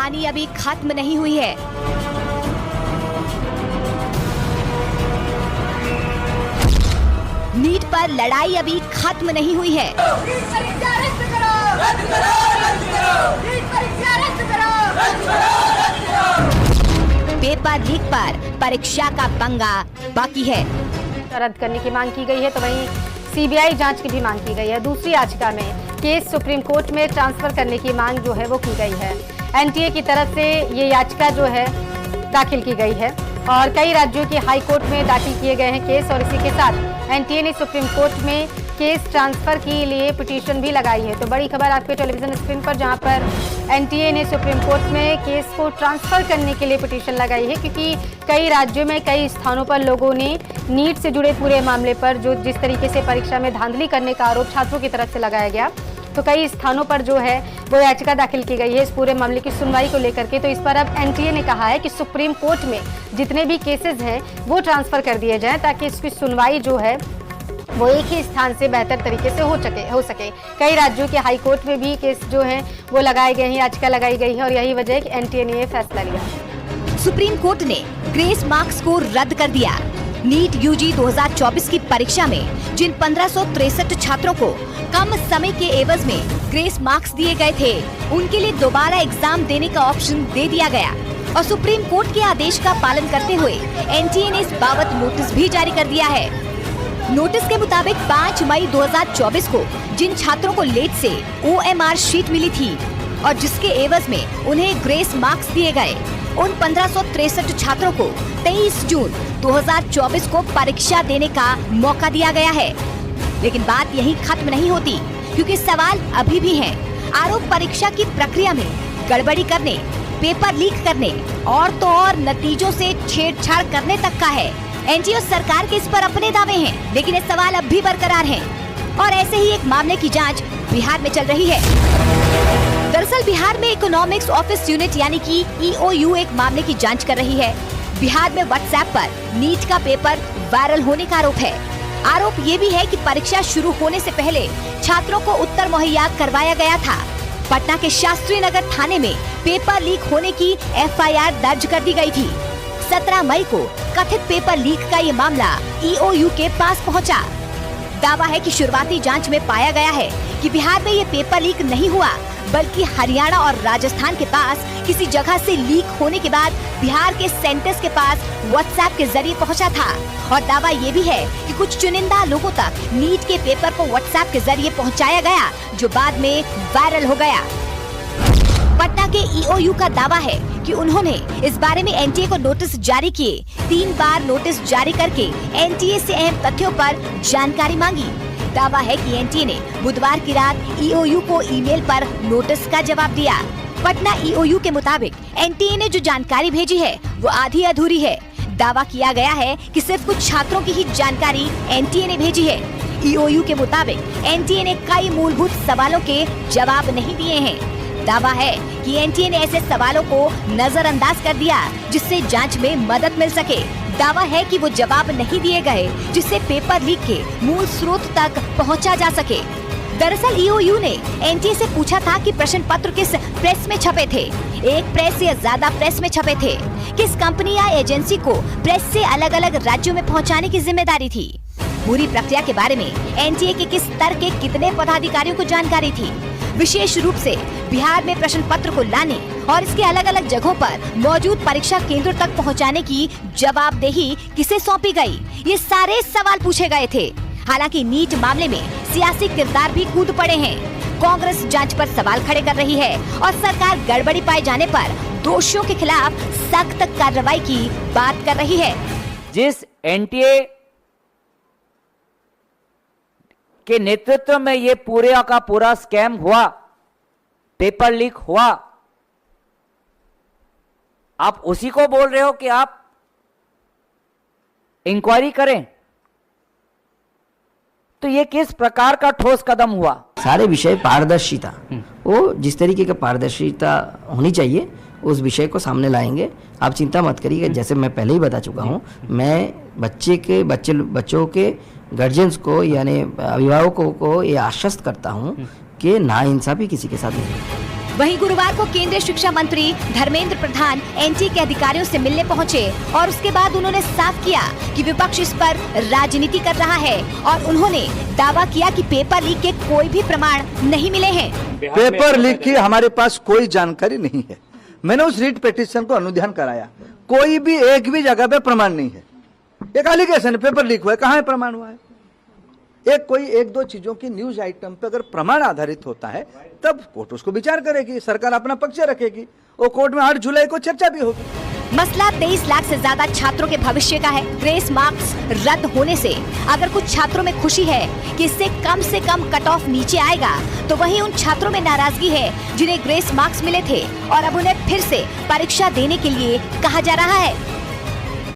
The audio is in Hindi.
कहानी अभी खत्म नहीं हुई है। नीट पर लड़ाई अभी खत्म नहीं हुई है। पेपर लीक पर परीक्षा का पंगा बाकी है। रद्द करने की मांग की गई है तो वहीं सीबीआई जांच की भी मांग की गई है। दूसरी याचिका में केस सुप्रीम कोर्ट में ट्रांसफर करने की मांग जो है वो की गई है। एनटीए की तरफ से ये याचिका जो है दाखिल की गई है और कई राज्यों के हाई कोर्ट में दाखिल किए गए हैं केस, और इसी के साथ एनटीए ने सुप्रीम कोर्ट में केस ट्रांसफर के लिए पिटीशन भी लगाई है। तो बड़ी खबर आपके टेलीविजन स्क्रीन पर, जहां पर एनटीए ने सुप्रीम कोर्ट में केस को ट्रांसफर करने के लिए पिटीशन लगाई है, क्योंकि कई राज्यों में कई स्थानों पर लोगों ने नीट से जुड़े पूरे मामले पर जो जिस तरीके से परीक्षा में धांधली करने का आरोप छात्रों की तरफ से लगाया गया, तो कई स्थानों पर जो है वो याचिका दाखिल की गई है इस पूरे मामले की सुनवाई को लेकर के। तो इस पर अब एनटीए ने कहा है कि सुप्रीम कोर्ट में जितने भी केसेस हैं वो ट्रांसफर कर दिए जाएं, ताकि इसकी सुनवाई जो है वो एक ही स्थान से बेहतर तरीके से हो सके। कई राज्यों के हाई कोर्ट में भी केस जो हैं वो लगाए गए हैं, याचिका लगाई गई है, और यही वजह है कि एनटीए ने ये फैसला लिया। सुप्रीम कोर्ट ने ग्रेस मार्क्स को रद्द कर दिया। नीट यूजी 2024 की परीक्षा में जिन 1563 छात्रों को कम समय के एवज में ग्रेस मार्क्स दिए गए थे, उनके लिए दोबारा एग्जाम देने का ऑप्शन दे दिया गया, और सुप्रीम कोर्ट के आदेश का पालन करते हुए एनटीए ने इस बाबत नोटिस भी जारी कर दिया है। नोटिस के मुताबिक 5 मई 2024 को जिन छात्रों को लेट से ओएमआर शीट मिली थी और जिसके एवज में उन्हें ग्रेस मार्क्स दिए गए, उन 1563 छात्रों को 23 जून 2024 को परीक्षा देने का मौका दिया गया है। लेकिन बात यहीं खत्म नहीं होती, क्योंकि सवाल अभी भी हैं। आरोप परीक्षा की प्रक्रिया में गड़बड़ी करने, पेपर लीक करने और तो और नतीजों से छेड़छाड़ करने तक का है। एनटीए सरकार के इस पर अपने दावे हैं, लेकिन ये सवाल अब भी बरकरार हैं। और ऐसे ही एक मामले की जांच बिहार में चल रही है। दरअसल बिहार में इकोनॉमिक्स ऑफिस यूनिट यानी कि ईओयू एक मामले की जांच कर रही है। बिहार में व्हाट्सएप पर नीट का पेपर वायरल होने का आरोप है। आरोप ये भी है कि परीक्षा शुरू होने से पहले छात्रों को उत्तर मुहैया करवाया गया था। पटना के शास्त्री नगर थाने में पेपर लीक होने की एफआईआर दर्ज कर दी गई थी। 17 मई को कथित पेपर लीक का ये मामला ईओयू के पास पहुंचा। दावा है कि शुरुआती जांच में पाया गया है कि बिहार में ये पेपर लीक नहीं हुआ, बल्कि हरियाणा और राजस्थान के पास किसी जगह से लीक होने के बाद बिहार के सेंटर्स के पास व्हाट्सएप के जरिए पहुंचा था। और दावा ये भी है कि कुछ चुनिंदा लोगों तक नीट के पेपर को व्हाट्सएप के जरिए पहुंचाया गया, जो बाद में वायरल हो गया। पटना के ईओयू का दावा है कि उन्होंने इस बारे में एनटीए को नोटिस जारी किए। 3 बार नोटिस जारी करके एनटीए से अहम तथ्यों पर जानकारी मांगी। दावा है कि एनटीए ने बुधवार की रात ईओयू को ईमेल पर नोटिस का जवाब दिया। पटना ईओयू के मुताबिक एनटीए ने जो जानकारी भेजी है वो आधी अधूरी है। दावा किया गया है कि सिर्फ कुछ छात्रों की ही जानकारी एनटीए ने भेजी है। ईओयू के मुताबिक एनटीए ने कई मूलभूत सवालों के जवाब नहीं दिए हैं। दावा है कि एनटीए ने ऐसे सवालों को नजरअंदाज कर दिया जिससे जांच में मदद मिल सके। दावा है कि वो जवाब नहीं दिए गए जिससे पेपर लीक के मूल स्रोत तक पहुंचा जा सके। दरअसल ईओयू ने एनटीए से पूछा था कि प्रश्न पत्र किस प्रेस में छपे थे, एक प्रेस या ज्यादा प्रेस में छपे थे, किस कंपनी या एजेंसी को प्रेस से अलग अलग राज्यों में पहुँचाने की जिम्मेदारी थी, पूरी प्रक्रिया के बारे में एनटीए के किस स्तर के कितने पदाधिकारियों को जानकारी थी, विशेष रूप से बिहार में प्रश्न पत्र को लाने और इसके अलग अलग जगहों पर मौजूद परीक्षा केंद्रों तक पहुंचाने की जवाबदेही किसे सौंपी गई, ये सारे सवाल पूछे गए थे। हालांकि नीट मामले में सियासी किरदार भी कूद पड़े हैं। कांग्रेस जांच पर सवाल खड़े कर रही है और सरकार गड़बड़ी पाए जाने पर दोषियों के खिलाफ सख्त कार्रवाई की बात कर रही है। जिस एनटीए के नेतृत्व में ये पूरे का पूरा स्कैम हुआ, पेपर लीक हुआ, आप उसी को बोल रहे हो कि आप इंक्वायरी करें, तो ये किस प्रकार का ठोस कदम हुआ? सारे विषय पारदर्शिता, वो जिस तरीके का पारदर्शिता होनी चाहिए उस विषय को सामने लाएंगे। आप चिंता मत करिए, जैसे मैं पहले ही बता चुका हूँ, मैं बच्चों के गार्जियंस को यानी अभिभावकों को ये आश्वस्त करता हूँ कि नाइंसाफी किसी के साथ नहीं। वहीं गुरुवार को केंद्रीय शिक्षा मंत्री धर्मेंद्र प्रधान एनटीए के अधिकारियों से मिलने पहुंचे और उसके बाद उन्होंने साफ किया कि विपक्ष इस पर राजनीति कर रहा है और उन्होंने दावा किया कि पेपर लीक के कोई भी प्रमाण नहीं मिले हैं। पेपर लीक की हमारे पास कोई जानकारी नहीं है। मैंने उस रीट पिटीशन को अनुध्यान कराया, कोई भी एक भी जगह पे प्रमाण नहीं है। एक एलिगेशन है पेपर लीक हुआ है, कहाँ है प्रमाण हुआ है? एक दो चीजों की न्यूज आइटम पे अगर प्रमाण आधारित होता है तब कोर्ट उसको विचार करेगी, सरकार अपना पक्ष रखेगी और कोर्ट में 8 जुलाई को चर्चा भी होगी। मसला 23 लाख से ज्यादा छात्रों के भविष्य का है। ग्रेस मार्क्स रद्द होने से अगर कुछ छात्रों में खुशी है कि इससे कम कट ऑफ नीचे आएगा, तो वहीं उन छात्रों में नाराजगी है जिन्हें ग्रेस मार्क्स मिले थे और अब उन्हें फिर से परीक्षा देने के लिए कहा जा रहा है।